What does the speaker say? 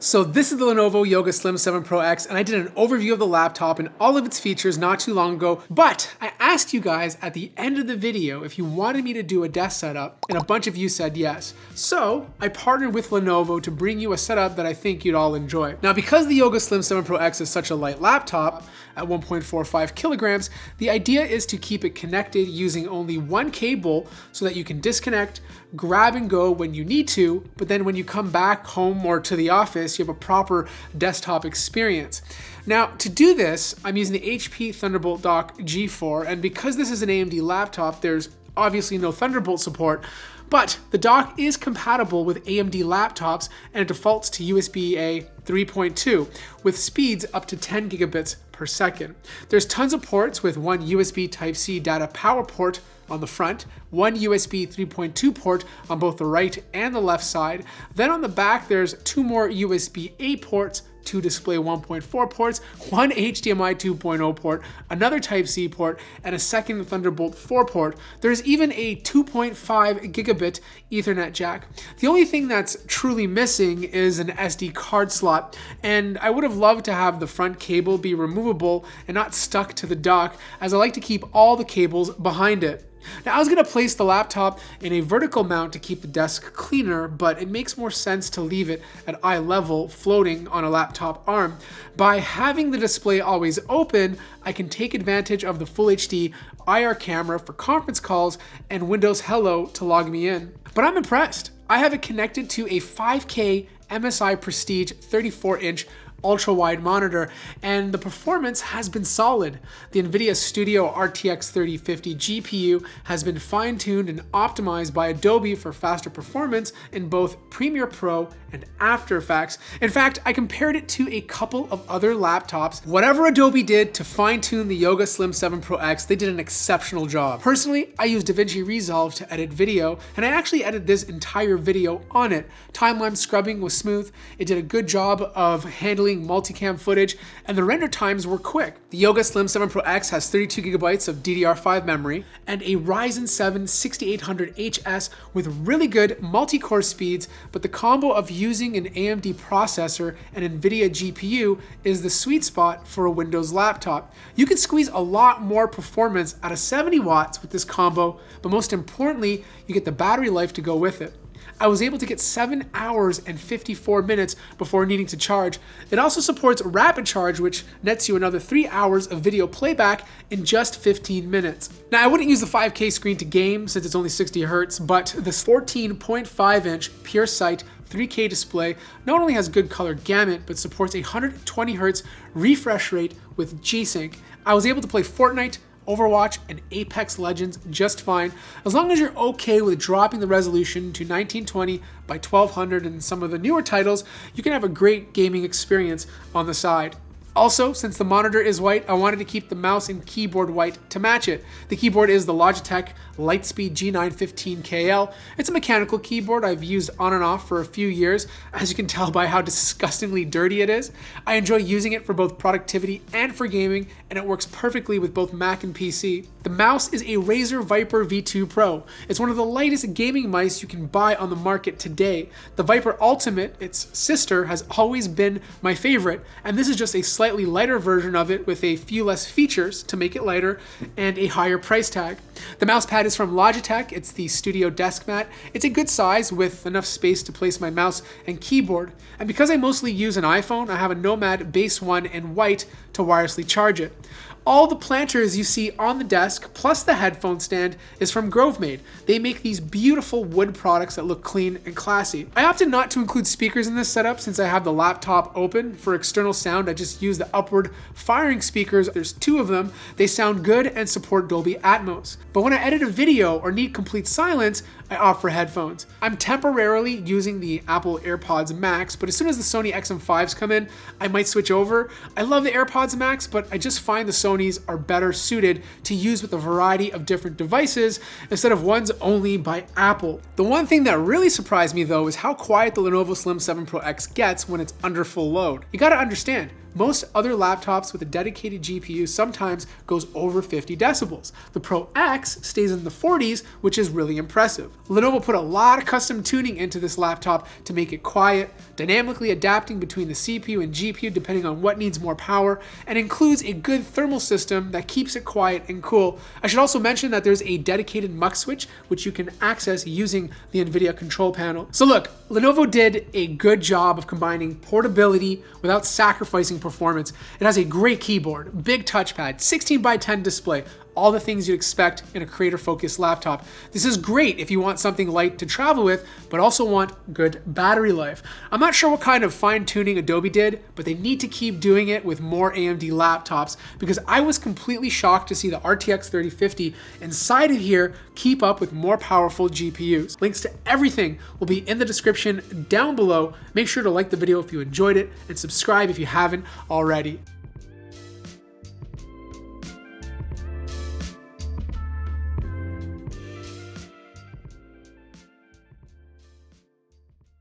So this is the Lenovo Yoga Slim 7 Pro X, and I did an overview of the laptop and all of its features not too long ago, but I asked you guys at the end of the video if you wanted me to do a desk setup, and a bunch of you said yes. So I partnered with Lenovo to bring you a setup that I think you'd all enjoy. Now, because the Yoga Slim 7 Pro X is such a light laptop, at 1.45 kilograms, the idea is to keep it connected using only one cable so that you can disconnect, grab and go when you need to, but then when you come back home or to the office, you have a proper desktop experience. Now, to do this, I'm using the HP Thunderbolt Dock G4, and because this is an AMD laptop, there's obviously no Thunderbolt support, but the dock is compatible with AMD laptops and it defaults to USB-A 3.2 with speeds up to 10 gigabits per second. There's tons of ports with one USB Type-C data power port on the front, one USB 3.2 port on both the right and the left side. Then on the back, there's two more USB-A ports, two display 1.4 ports, one HDMI 2.0 port, another Type-C port, and a second Thunderbolt 4 port. There's even a 2.5 gigabit Ethernet jack. The only thing that's truly missing is an SD card slot, and I would have loved to have the front cable be removable and not stuck to the dock, as I like to keep all the cables behind it. Now, I was going to place the laptop in a vertical mount to keep the desk cleaner, but it makes more sense to leave it at eye level, floating on a laptop arm. By having the display always open, I can take advantage of the Full HD IR camera for conference calls and Windows Hello to log me in. But I'm impressed. I have it connected to a 5K MSI Prestige 34-inch ultra-wide monitor, and the performance has been solid. The NVIDIA Studio RTX 3050 GPU has been fine-tuned and optimized by Adobe for faster performance in both Premiere Pro and After Effects. In fact, I compared it to a couple of other laptops. Whatever Adobe did to fine-tune the Yoga Slim 7 Pro X, they did an exceptional job. Personally, I use DaVinci Resolve to edit video, and I actually edited this entire video on it. Timeline scrubbing was smooth. It did a good job of handling multicam footage, and the render times were quick. The Yoga Slim 7 Pro X has 32 gigabytes of DDR5 memory and a Ryzen 7 6800HS with really good multi-core speeds, but the combo of using an AMD processor and NVIDIA GPU is the sweet spot for a Windows laptop. You can squeeze a lot more performance out of 70 watts with this combo, but most importantly, you get the battery life to go with it. I was able to get 7 hours and 54 minutes before needing to charge. It also supports rapid charge, which nets you another 3 hours of video playback in just 15 minutes. Now, I wouldn't use the 5K screen to game since it's only 60 Hz, but this 14.5-inch PureSight 3K display not only has good color gamut, but supports a 120 Hz refresh rate with G-Sync. I was able to play Fortnite, Overwatch, and Apex Legends just fine, as long as you're okay with dropping the resolution to 1920 by 1200 and some of the newer titles. You can have a great gaming experience on the side. Also, since the monitor is white, I wanted to keep the mouse and keyboard white to match it. The keyboard is the Logitech Lightspeed G915KL. It's a mechanical keyboard I've used on and off for a few years, as you can tell by how disgustingly dirty it is. I enjoy using it for both productivity and for gaming, and it works perfectly with both Mac and PC. The mouse is a Razer Viper V2 Pro. It's one of the lightest gaming mice you can buy on the market today. The Viper Ultimate, its sister, has always been my favorite, and this is just a slightly lighter version of it with a few less features to make it lighter and a higher price tag. The mouse pad is from Logitech. It's the Studio Desk Mat. It's a good size with enough space to place my mouse and keyboard. And because I mostly use an iPhone, I have a Nomad Base 1 in white to wirelessly charge it. All the planters you see on the desk, plus the headphone stand, is from Grovemade. They make these beautiful wood products that look clean and classy. I opted not to include speakers in this setup since I have the laptop open. For external sound, I just use the upward firing speakers. There's 2 of them. They sound good and support Dolby Atmos. But when I edit a video or need complete silence, I opt for headphones. I'm temporarily using the Apple AirPods Max, but as soon as the Sony XM5s come in, I might switch over. I love the AirPods Max, but I just find the Sonys are better suited to use with a variety of different devices instead of ones only by Apple. The one thing that really surprised me though is how quiet the Lenovo Slim 7 Pro X gets when it's under full load. You gotta understand, Most other laptops with a dedicated GPU sometimes goes over 50 decibels. The Pro X stays in the 40s, which is really impressive. Lenovo put a lot of custom tuning into this laptop to make it quiet, dynamically adapting between the CPU and GPU depending on what needs more power, and includes a good thermal system that keeps it quiet and cool. I should also mention that there's a dedicated mux switch, which you can access using the NVIDIA control panel. So look, Lenovo did a good job of combining portability without sacrificing performance. It has a great keyboard, big touchpad, 16:10 display, all the things you'd expect in a creator-focused laptop. This is great if you want something light to travel with, but also want good battery life. I'm not sure what kind of fine-tuning Adobe did, but they need to keep doing it with more AMD laptops, because I was completely shocked to see the RTX 3050 inside of here keep up with more powerful GPUs. Links to everything will be in the description down below. Make sure to like the video if you enjoyed it, and subscribe if you haven't already.